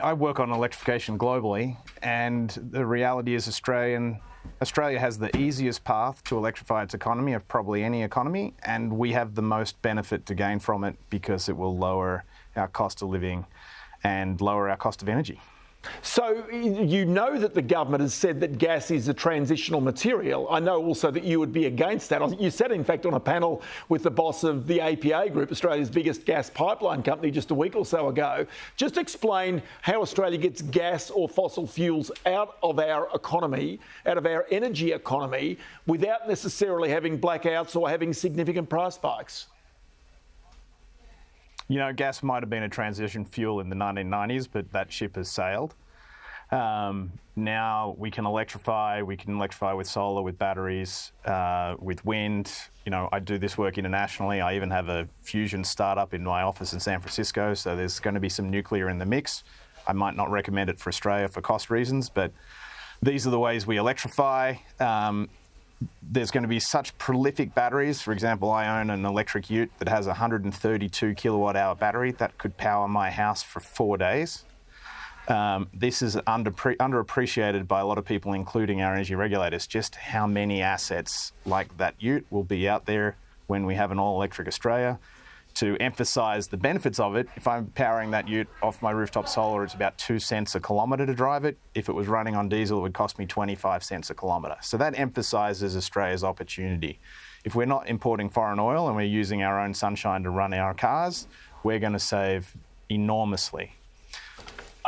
I work on electrification globally, and the reality is Australia has the easiest path to electrify its economy of probably any economy, and we have the most benefit to gain from it because it will lower our cost of living and lower our cost of energy. So you know that the government has said that gas is a transitional material. I know also that you would be against that. You sat, in fact, on a panel with the boss of the APA Group, Australia's biggest gas pipeline company, just a week or so ago. Just explain how Australia gets gas or fossil fuels out of our economy, out of our energy economy, without necessarily having blackouts or having significant price spikes. You know, gas might have been a transition fuel in the 1990s, but that ship has sailed. Now we can electrify with solar, with batteries, with wind. You know, I do this work internationally. I even have a fusion startup in my office in San Francisco, so there's going to be some nuclear in the mix. I might not recommend it for Australia for cost reasons, but these are the ways we electrify. There's going to be such prolific batteries. For example, I own an electric ute that has a 132 kilowatt hour battery that could power my house for 4 days. This is underappreciated by a lot of people, including our energy regulators, just how many assets like that ute will be out there when we have an all-electric Australia. To emphasise the benefits of it, if I'm powering that ute off my rooftop solar, it's about 2 cents a kilometre to drive it. If it was running on diesel, it would cost me 25 cents a kilometre. So that emphasises Australia's opportunity. If we're not importing foreign oil and we're using our own sunshine to run our cars, we're going to save enormously.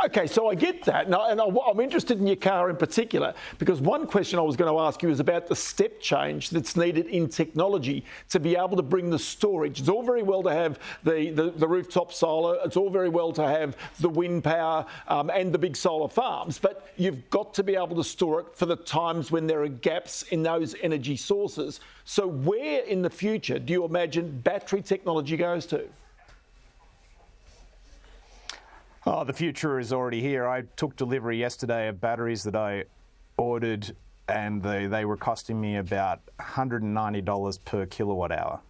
Okay, so I get that, and I'm interested in your car in particular, because one question I was going to ask you is about the step change that's needed in technology to be able to bring the storage. It's all very well to have the rooftop solar, it's all very well to have the wind power and the big solar farms, but you've got to be able to store it for the times when there are gaps in those energy sources. So where in the future do you imagine battery technology goes to? Oh, the future is already here. I took delivery yesterday of batteries that I ordered, and they were costing me about $190 per kilowatt hour.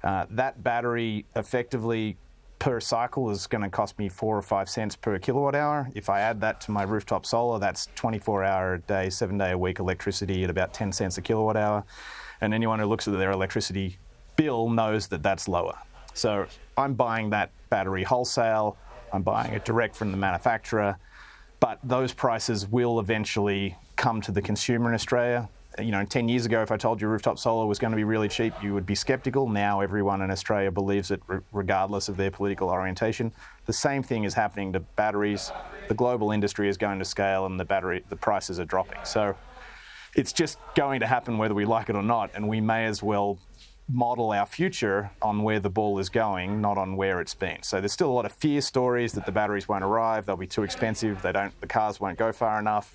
That battery effectively per cycle is going to cost me 4 or 5 cents per kilowatt hour. If I add that to my rooftop solar, that's 24-hour a day, 7-day-a-week electricity at about 10 cents a kilowatt hour. And anyone who looks at their electricity bill knows that that's lower. So I'm buying that battery wholesale. I'm buying it direct from the manufacturer, but those prices will eventually come to the consumer in Australia. You know, 10 years ago, if I told you rooftop solar was going to be really cheap, you would be sceptical. Now everyone in Australia believes it, regardless of their political orientation. The same thing is happening to batteries. The global industry is going to scale, and the prices are dropping. So it's just going to happen whether we like it or not, and we may as well model our future on where the ball is going, not on where it's been. So there's still a lot of fear stories that the batteries won't arrive, they'll be too expensive, the cars won't go far enough.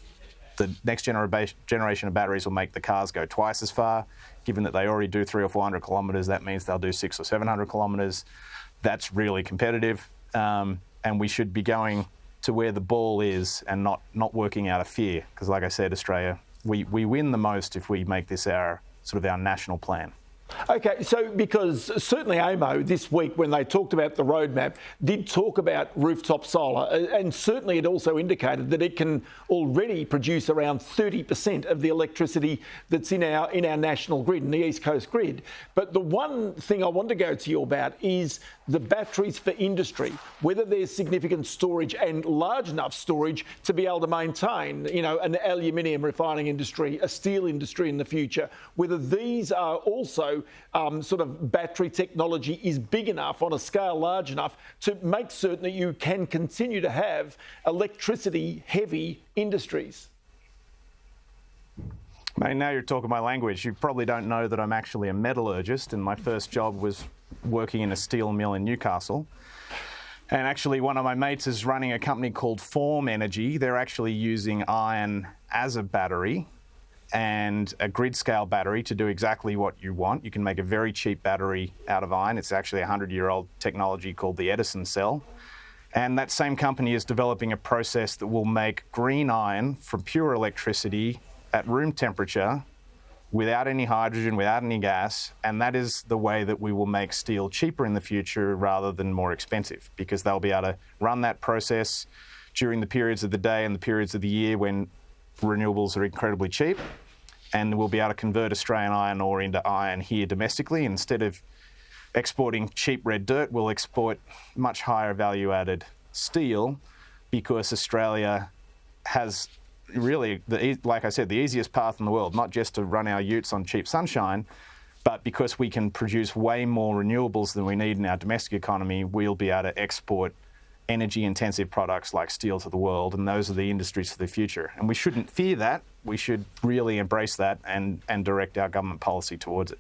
The next generation of batteries will make the cars go twice as far. Given that they already do 300 or 400 kilometres, that means they'll do 600 or 700 kilometres. That's really competitive, and we should be going to where the ball is and not working out of fear. Because like I said, Australia, we win the most if we make this our national plan. Okay, so because certainly AEMO this week, when they talked about the roadmap, did talk about rooftop solar, and certainly it also indicated that it can already produce around 30% of the electricity that's in our national grid, in the East Coast grid. But the one thing I want to go to you about is the batteries for industry, whether there's significant storage and large enough storage to be able to maintain, you know, an aluminium refining industry, a steel industry in the future, whether these are also battery technology is big enough on a scale large enough to make certain that you can continue to have electricity-heavy industries. Mate, now you're talking my language. You probably don't know that I'm actually a metallurgist, and my first job was working in a steel mill in Newcastle. And actually, one of my mates is running a company called Form Energy. They're actually using iron as a battery and a grid-scale battery to do exactly what you want. You can make a very cheap battery out of iron. It's actually a 100-year-old technology called the Edison cell. And that same company is developing a process that will make green iron from pure electricity at room temperature without any hydrogen, without any gas. And that is the way that we will make steel cheaper in the future rather than more expensive, because they'll be able to run that process, during the periods of the day and the periods of the year when renewables are incredibly cheap, and we'll be able to convert Australian iron ore into iron here domestically. Instead of exporting cheap red dirt, we'll export much higher value-added steel, because Australia has really, like I said, the easiest path in the world, not just to run our utes on cheap sunshine, but because we can produce way more renewables than we need in our domestic economy, we'll be able to export energy-intensive products like steel to the world, and those are the industries for the future. And we shouldn't fear that. We should really embrace that and direct our government policy towards it.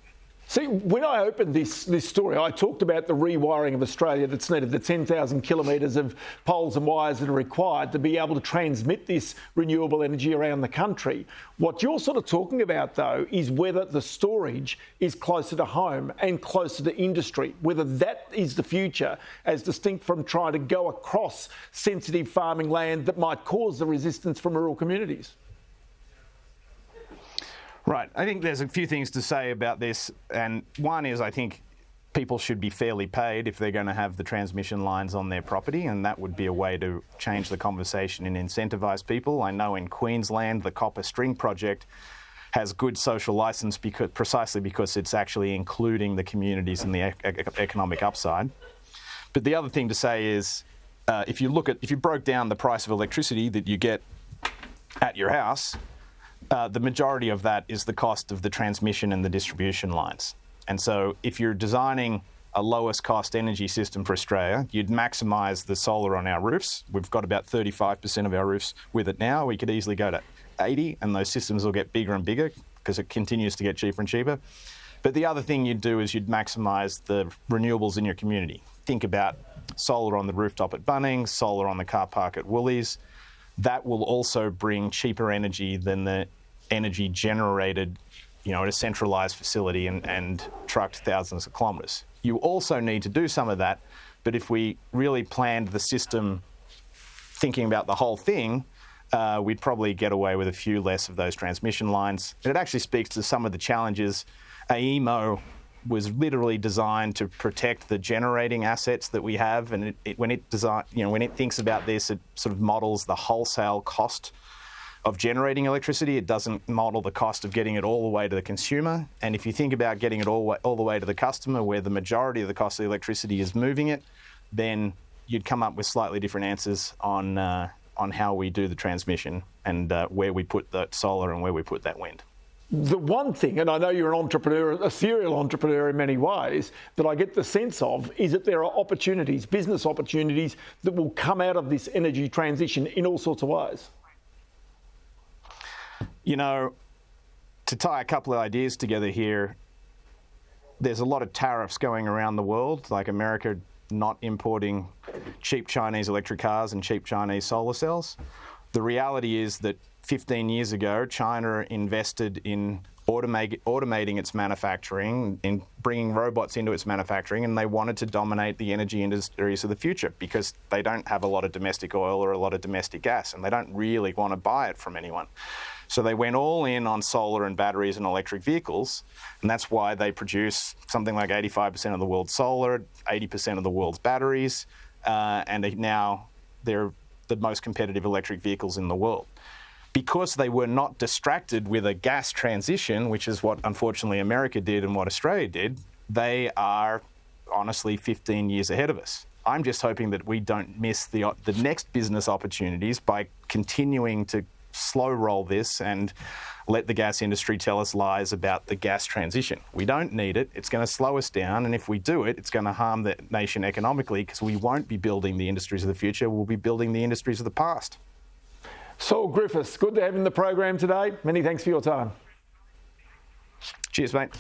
See, when I opened this story, I talked about the rewiring of Australia that's needed, the 10,000 kilometres of poles and wires that are required to be able to transmit this renewable energy around the country. What you're sort of talking about, though, is whether the storage is closer to home and closer to industry, whether that is the future, as distinct from trying to go across sensitive farming land that might cause the resistance from rural communities. Right. I think there's a few things to say about this. And one is, I think people should be fairly paid if they're going to have the transmission lines on their property, and that would be a way to change the conversation and incentivise people. I know in Queensland, the Copper String project has good social licence precisely because it's actually including the communities in the economic upside. But the other thing to say is, if you broke down the price of electricity that you get at your house, the majority of that is the cost of the transmission and the distribution lines. And so if you're designing a lowest cost energy system for Australia, you'd maximise the solar on our roofs. We've got about 35% of our roofs with it now. We could easily go to 80, and those systems will get bigger and bigger because it continues to get cheaper and cheaper. But the other thing you'd do is you'd maximise the renewables in your community. Think about solar on the rooftop at Bunnings, solar on the car park at Woolies. That will also bring cheaper energy than the energy generated, at a centralised facility and trucked thousands of kilometres. You also need to do some of that, but if we really planned the system thinking about the whole thing, we'd probably get away with a few less of those transmission lines. And it actually speaks to some of the challenges. AEMO was literally designed to protect the generating assets that we have, and when it thinks about this, it sort of models the wholesale cost of generating electricity. It doesn't model the cost of getting it all the way to the consumer. And if you think about getting it all the way to the customer, where the majority of the cost of the electricity is moving it, then you'd come up with slightly different answers on how we do the transmission and where we put that solar and where we put that wind. The one thing, and I know you're an entrepreneur, a serial entrepreneur in many ways, that I get the sense of is that there are opportunities, business opportunities, that will come out of this energy transition in all sorts of ways. To tie a couple of ideas together here, there's a lot of tariffs going around the world, like America not importing cheap Chinese electric cars and cheap Chinese solar cells. The reality is that 15 years ago, China invested in automating its manufacturing, in bringing robots into its manufacturing, and they wanted to dominate the energy industries of the future because they don't have a lot of domestic oil or a lot of domestic gas, and they don't really want to buy it from anyone. So they went all in on solar and batteries and electric vehicles, and that's why they produce something like 85% of the world's solar, 80% of the world's batteries, and now they're the most competitive electric vehicles in the world. Because they were not distracted with a gas transition, which is what unfortunately America did and what Australia did, they are honestly 15 years ahead of us. I'm just hoping that we don't miss the next business opportunities by continuing to slow roll this and let the gas industry tell us lies about the gas transition. We don't need it. It's going to slow us down. And if we do it, it's going to harm the nation economically because we won't be building the industries of the future. We'll be building the industries of the past. Saul Griffiths, good to have you in the program today. Many thanks for your time. Cheers, mate.